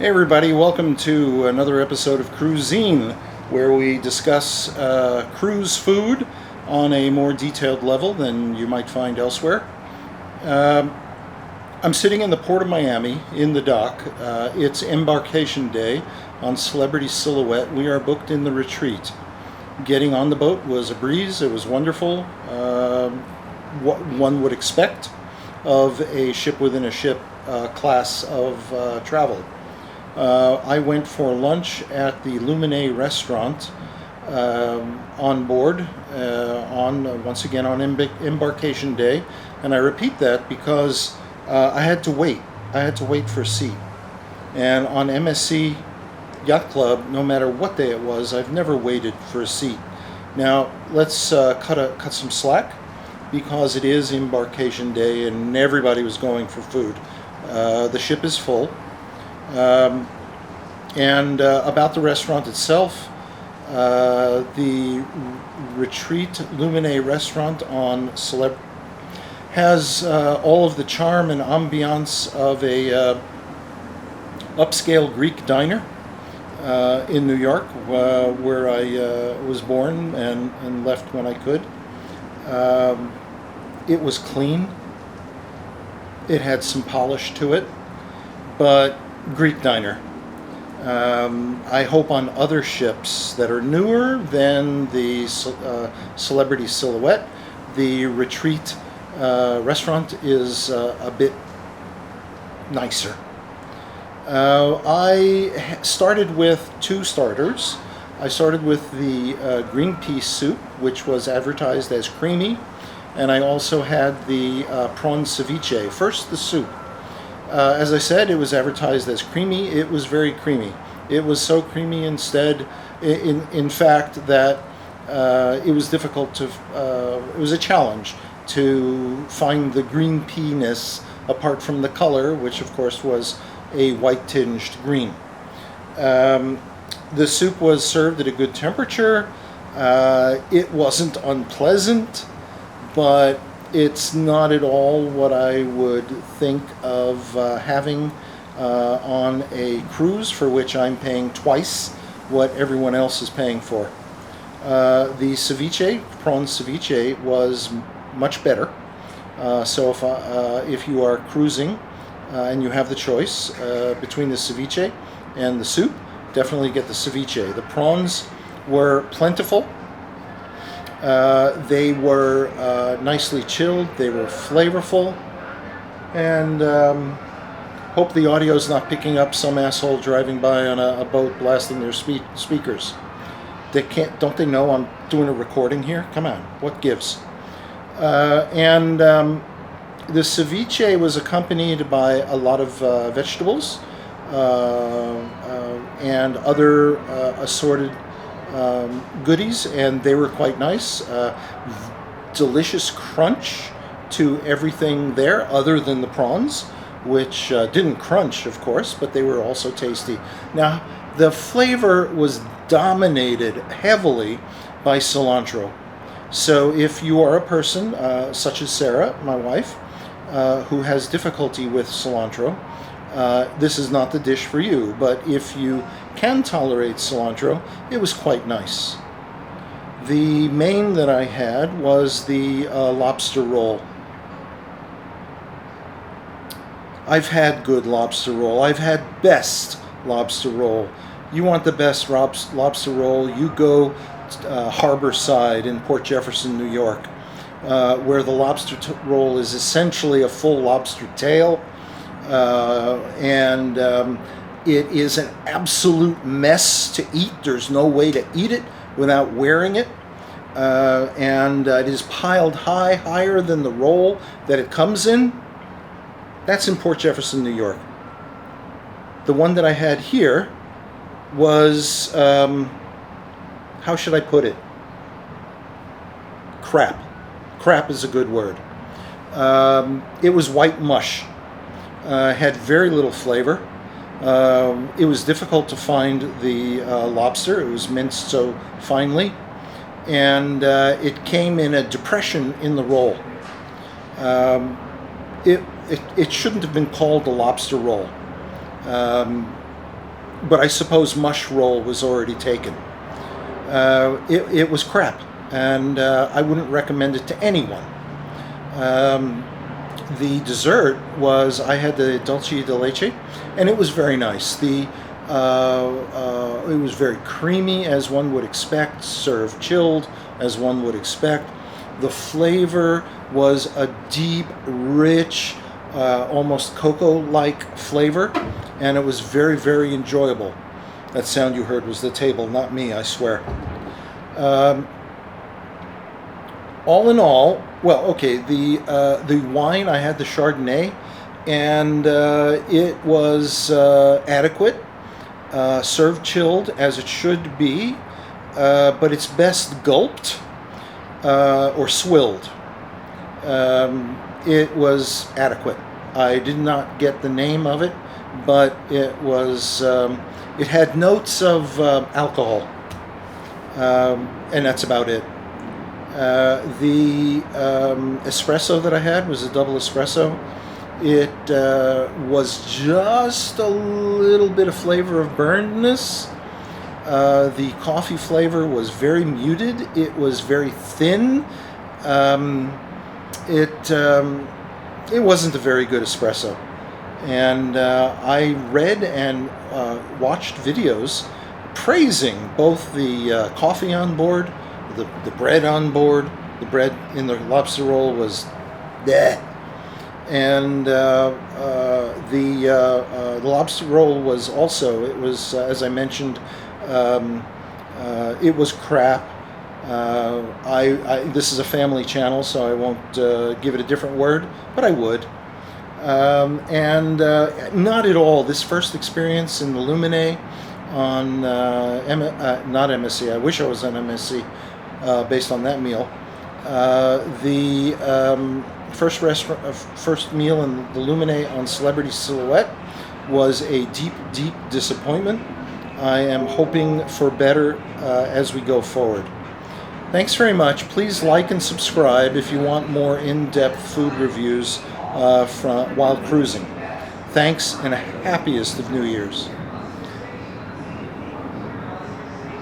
Hey everybody, welcome to another episode of Cruisine, where we discuss cruise food on a more detailed level than you might find elsewhere. Um I'm sitting in the port of Miami, in the dock. It's embarkation day on Celebrity Silhouette. We are booked in the retreat. Getting on the boat was a breeze, it was wonderful. What one would expect of a ship within a ship class of travel. I went for lunch at the Luminae Restaurant on board once again on embarkation day, and I repeat that because I had to wait. I had to wait for a seat, and on MSC Yacht Club, no matter what day it was, I've never waited for a seat. Now let's cut some slack because it is embarkation day and everybody was going for food. The ship is full. And about the restaurant itself, the Retreat Luminae Restaurant on has all of the charm and ambiance of a upscale Greek diner in New York, where I was born and left when I could. It was clean. It had some polish to it, but Greek diner. I hope on other ships that are newer than the Celebrity Silhouette, the Retreat restaurant is a bit nicer. I started with two starters. I started with the green pea soup, which was advertised as creamy, and I also had the prawn ceviche. First, the soup. As I said, it was advertised as creamy. It was very creamy. It was so creamy in fact, that it was difficult to, it was a challenge to find the green pea-ness apart from the color, which of course was a white-tinged green. The soup was served at a good temperature. It wasn't unpleasant, but it's not at all what I would think of having on a cruise for which I'm paying twice what everyone else is paying for. The ceviche, prawn ceviche, was much better. So if you are cruising and you have the choice between the ceviche and the soup, definitely get the ceviche. The prawns were plentiful. They were nicely chilled, they were flavorful, and hope the audio's not picking up some asshole driving by on a boat blasting their speakers. Don't they know I'm doing a recording here? Come on, what gives? The ceviche was accompanied by a lot of vegetables and other assorted goodies, and they were quite nice. Delicious crunch to everything there other than the prawns, which didn't crunch, of course, but they were also tasty. Now, the flavor was dominated heavily by cilantro. So if you are a person, such as Sarah, my wife, who has difficulty with cilantro, this is not the dish for you. But if you can tolerate cilantro, it was quite nice. The main that I had was the lobster roll. I've had good lobster roll. I've had best lobster roll. You want the best lobster roll, you go Harborside in Port Jefferson, New York, where the lobster roll is essentially a full lobster tail, and it is an absolute mess to eat. There's no way to eat it without wearing it, and it is piled higher than the roll that it comes in. That's in Port Jefferson, New York. The one that I had here was, how should I put it? Crap. Crap is a good word. It was white mush. Had very little flavor. It was difficult to find the lobster. It was minced so finely. And it came in a depression in the roll. It shouldn't have been called a lobster roll. but I suppose mush roll was already taken. It was crap, and I wouldn't recommend it to anyone. The dessert was, I had the dulce de leche, and it was very nice. It was very creamy, as one would expect, served chilled, as one would expect. The flavor was a deep, rich, almost cocoa-like flavor, and it was very, very enjoyable. That sound you heard was the table, not me, I swear. All in all, well, okay, the wine, I had the Chardonnay, and it was adequate, served chilled as it should be, but it's best gulped or swilled. It was adequate. I did not get the name of it, but it was. It had notes of alcohol, and that's about it. The espresso that I had was a double espresso. It was just a little bit of flavor of burnedness. The coffee flavor was very muted. It was very thin. It wasn't a very good espresso. And I read and watched videos praising both the coffee on board, the bread on board. The bread in the lobster roll was bleh. And the lobster roll was also, it was, as I mentioned, it was crap. This is a family channel, so I won't give it a different word, but I would. And not at all. This first experience in the Luminae on not MSC. I wish I was on MSC based on that meal. The first meal in the Luminae on Celebrity Silhouette was a deep, deep disappointment. I am hoping for better as we go forward. Thanks very much. Please like and subscribe if you want more in-depth food reviews while cruising. Thanks, and a happiest of New Year's.